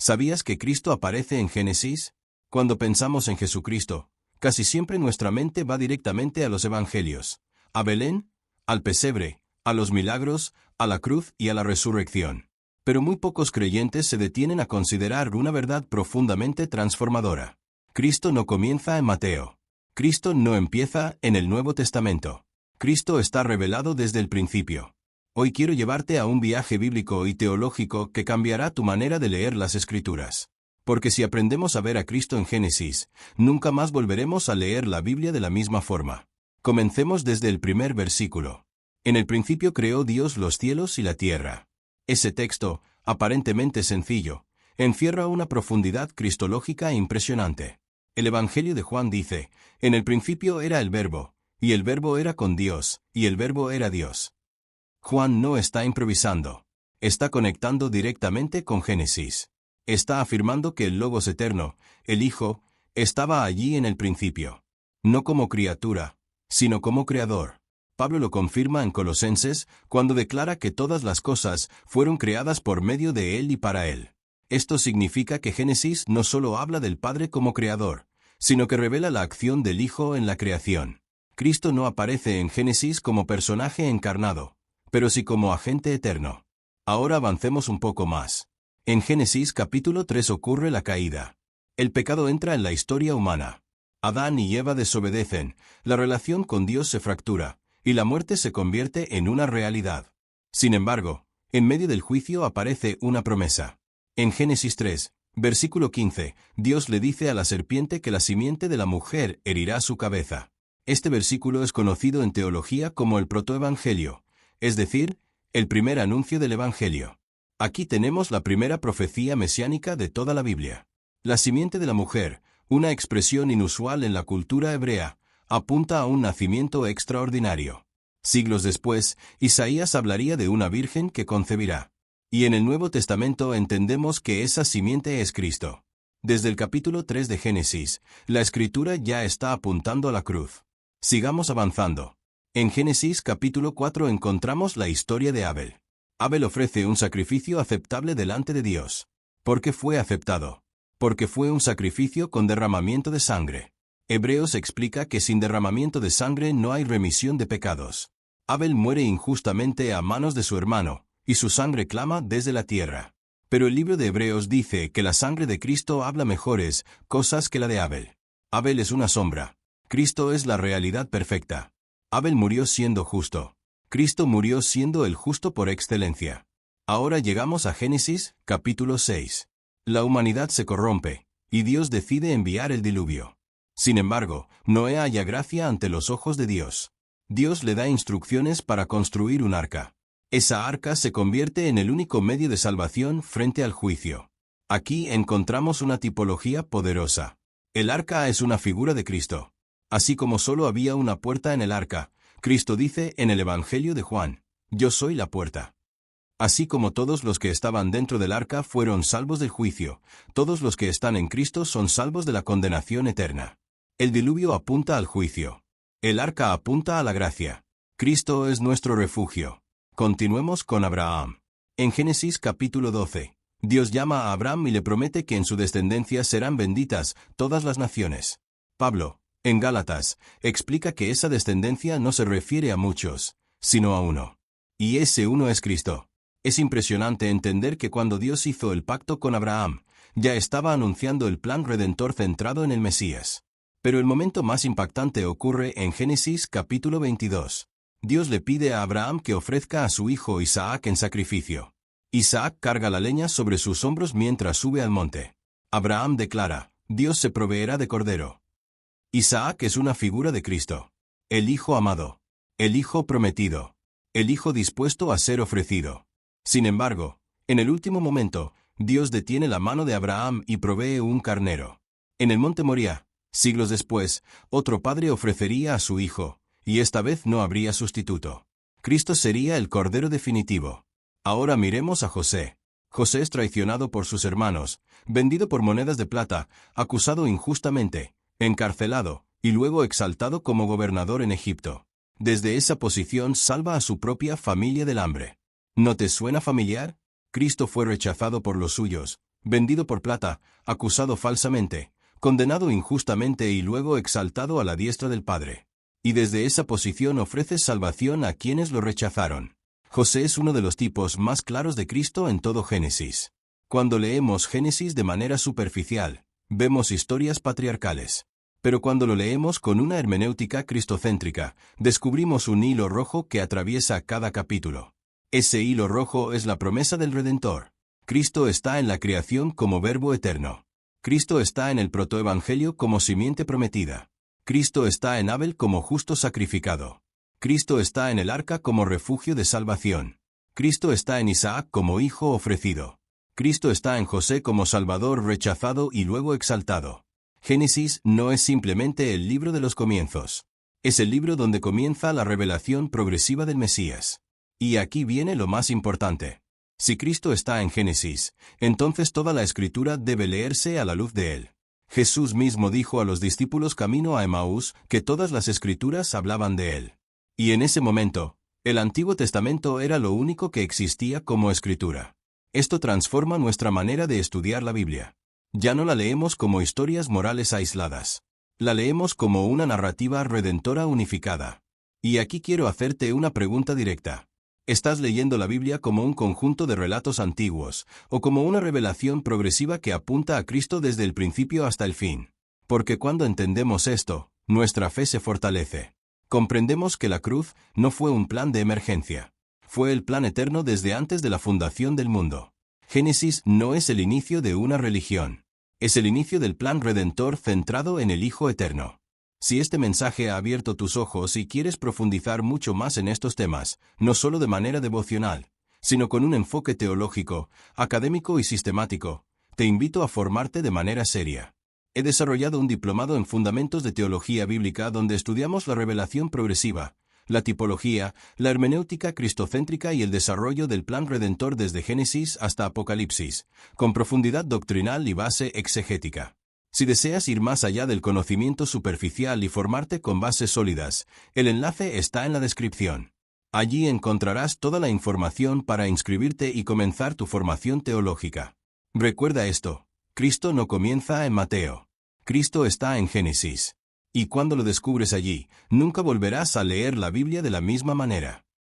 ¿Sabías que Cristo aparece en Génesis? Cuando pensamos en Jesucristo, casi siempre nuestra mente va directamente a los evangelios, a Belén, al pesebre, a los milagros, a la cruz y a la resurrección. Pero muy pocos creyentes se detienen a considerar una verdad profundamente transformadora. Cristo no comienza en Mateo. Cristo no empieza en el Nuevo Testamento. Cristo está revelado desde el principio. Hoy quiero llevarte a un viaje bíblico y teológico que cambiará tu manera de leer las Escrituras. Porque si aprendemos a ver a Cristo en Génesis, nunca más volveremos a leer la Biblia de la misma forma. Comencemos desde el primer versículo. En el principio creó Dios los cielos y la tierra. Ese texto, aparentemente sencillo, encierra una profundidad cristológica impresionante. El Evangelio de Juan dice, en el principio era el Verbo, y el Verbo era con Dios, y el Verbo era Dios. Juan no está improvisando. Está conectando directamente con Génesis. Está afirmando que el Logos eterno, el Hijo, estaba allí en el principio. No como criatura, sino como creador. Pablo lo confirma en Colosenses cuando declara que todas las cosas fueron creadas por medio de Él y para Él. Esto significa que Génesis no solo habla del Padre como creador, sino que revela la acción del Hijo en la creación. Cristo no aparece en Génesis como personaje encarnado, pero sí como agente eterno. Ahora avancemos un poco más. En Génesis capítulo 3 ocurre la caída. El pecado entra en la historia humana. Adán y Eva desobedecen, la relación con Dios se fractura, y la muerte se convierte en una realidad. Sin embargo, en medio del juicio aparece una promesa. En Génesis 3, versículo 15, Dios le dice a la serpiente que la simiente de la mujer herirá su cabeza. Este versículo es conocido en teología como el protoevangelio, es decir, el primer anuncio del Evangelio. Aquí tenemos la primera profecía mesiánica de toda la Biblia. La simiente de la mujer, una expresión inusual en la cultura hebrea, apunta a un nacimiento extraordinario. Siglos después, Isaías hablaría de una virgen que concebirá. Y en el Nuevo Testamento entendemos que esa simiente es Cristo. Desde el capítulo 3 de Génesis, la Escritura ya está apuntando a la cruz. Sigamos avanzando. En Génesis capítulo 4 encontramos la historia de Abel. Abel ofrece un sacrificio aceptable delante de Dios. ¿Por qué fue aceptado? Porque fue un sacrificio con derramamiento de sangre. Hebreos explica que sin derramamiento de sangre no hay remisión de pecados. Abel muere injustamente a manos de su hermano, y su sangre clama desde la tierra. Pero el libro de Hebreos dice que la sangre de Cristo habla mejores cosas que la de Abel. Abel es una sombra. Cristo es la realidad perfecta. Abel murió siendo justo. Cristo murió siendo el justo por excelencia. Ahora llegamos a Génesis, capítulo 6. La humanidad se corrompe, y Dios decide enviar el diluvio. Sin embargo, Noé halla gracia ante los ojos de Dios. Dios le da instrucciones para construir un arca. Esa arca se convierte en el único medio de salvación frente al juicio. Aquí encontramos una tipología poderosa. El arca es una figura de Cristo. Así como solo había una puerta en el arca, Cristo dice en el Evangelio de Juan, «Yo soy la puerta». Así como todos los que estaban dentro del arca fueron salvos del juicio, todos los que están en Cristo son salvos de la condenación eterna. El diluvio apunta al juicio. El arca apunta a la gracia. Cristo es nuestro refugio. Continuemos con Abraham. En Génesis capítulo 12, Dios llama a Abraham y le promete que en su descendencia serán benditas todas las naciones. Pablo, en Gálatas, explica que esa descendencia no se refiere a muchos, sino a uno. Y ese uno es Cristo. Es impresionante entender que cuando Dios hizo el pacto con Abraham, ya estaba anunciando el plan redentor centrado en el Mesías. Pero el momento más impactante ocurre en Génesis capítulo 22. Dios le pide a Abraham que ofrezca a su hijo Isaac en sacrificio. Isaac carga la leña sobre sus hombros mientras sube al monte. Abraham declara, Dios se proveerá de cordero. Isaac es una figura de Cristo. El Hijo amado. El Hijo prometido. El Hijo dispuesto a ser ofrecido. Sin embargo, en el último momento, Dios detiene la mano de Abraham y provee un carnero. En el monte Moría, siglos después, otro padre ofrecería a su hijo, y esta vez no habría sustituto. Cristo sería el cordero definitivo. Ahora miremos a José. José es traicionado por sus hermanos, vendido por monedas de plata, acusado injustamente, encarcelado, y luego exaltado como gobernador en Egipto. Desde esa posición salva a su propia familia del hambre. ¿No te suena familiar? Cristo fue rechazado por los suyos, vendido por plata, acusado falsamente, condenado injustamente y luego exaltado a la diestra del Padre. Y desde esa posición ofrece salvación a quienes lo rechazaron. José es uno de los tipos más claros de Cristo en todo Génesis. Cuando leemos Génesis de manera superficial, vemos historias patriarcales. Pero cuando lo leemos con una hermenéutica cristocéntrica, descubrimos un hilo rojo que atraviesa cada capítulo. Ese hilo rojo es la promesa del Redentor. Cristo está en la creación como verbo eterno. Cristo está en el protoevangelio como simiente prometida. Cristo está en Abel como justo sacrificado. Cristo está en el arca como refugio de salvación. Cristo está en Isaac como hijo ofrecido. Cristo está en José como Salvador rechazado y luego exaltado. Génesis no es simplemente el libro de los comienzos. Es el libro donde comienza la revelación progresiva del Mesías. Y aquí viene lo más importante. Si Cristo está en Génesis, entonces toda la Escritura debe leerse a la luz de él. Jesús mismo dijo a los discípulos camino a Emaús que todas las Escrituras hablaban de él. Y en ese momento, el Antiguo Testamento era lo único que existía como Escritura. Esto transforma nuestra manera de estudiar la Biblia. Ya no la leemos como historias morales aisladas. La leemos como una narrativa redentora unificada. Y aquí quiero hacerte una pregunta directa. ¿Estás leyendo la Biblia como un conjunto de relatos antiguos, o como una revelación progresiva que apunta a Cristo desde el principio hasta el fin? Porque cuando entendemos esto, nuestra fe se fortalece. Comprendemos que la cruz no fue un plan de emergencia. Fue el plan eterno desde antes de la fundación del mundo. Génesis no es el inicio de una religión. Es el inicio del plan redentor centrado en el Hijo Eterno. Si este mensaje ha abierto tus ojos y quieres profundizar mucho más en estos temas, no solo de manera devocional, sino con un enfoque teológico, académico y sistemático, te invito a formarte de manera seria. He desarrollado un diplomado en Fundamentos de Teología Bíblica donde estudiamos la revelación progresiva, la tipología, la hermenéutica cristocéntrica y el desarrollo del plan redentor desde Génesis hasta Apocalipsis, con profundidad doctrinal y base exegética. Si deseas ir más allá del conocimiento superficial y formarte con bases sólidas, el enlace está en la descripción. Allí encontrarás toda la información para inscribirte y comenzar tu formación teológica. Recuerda esto, Cristo no comienza en Mateo. Cristo está en Génesis. Y cuando lo descubres allí, nunca volverás a leer la Biblia de la misma manera.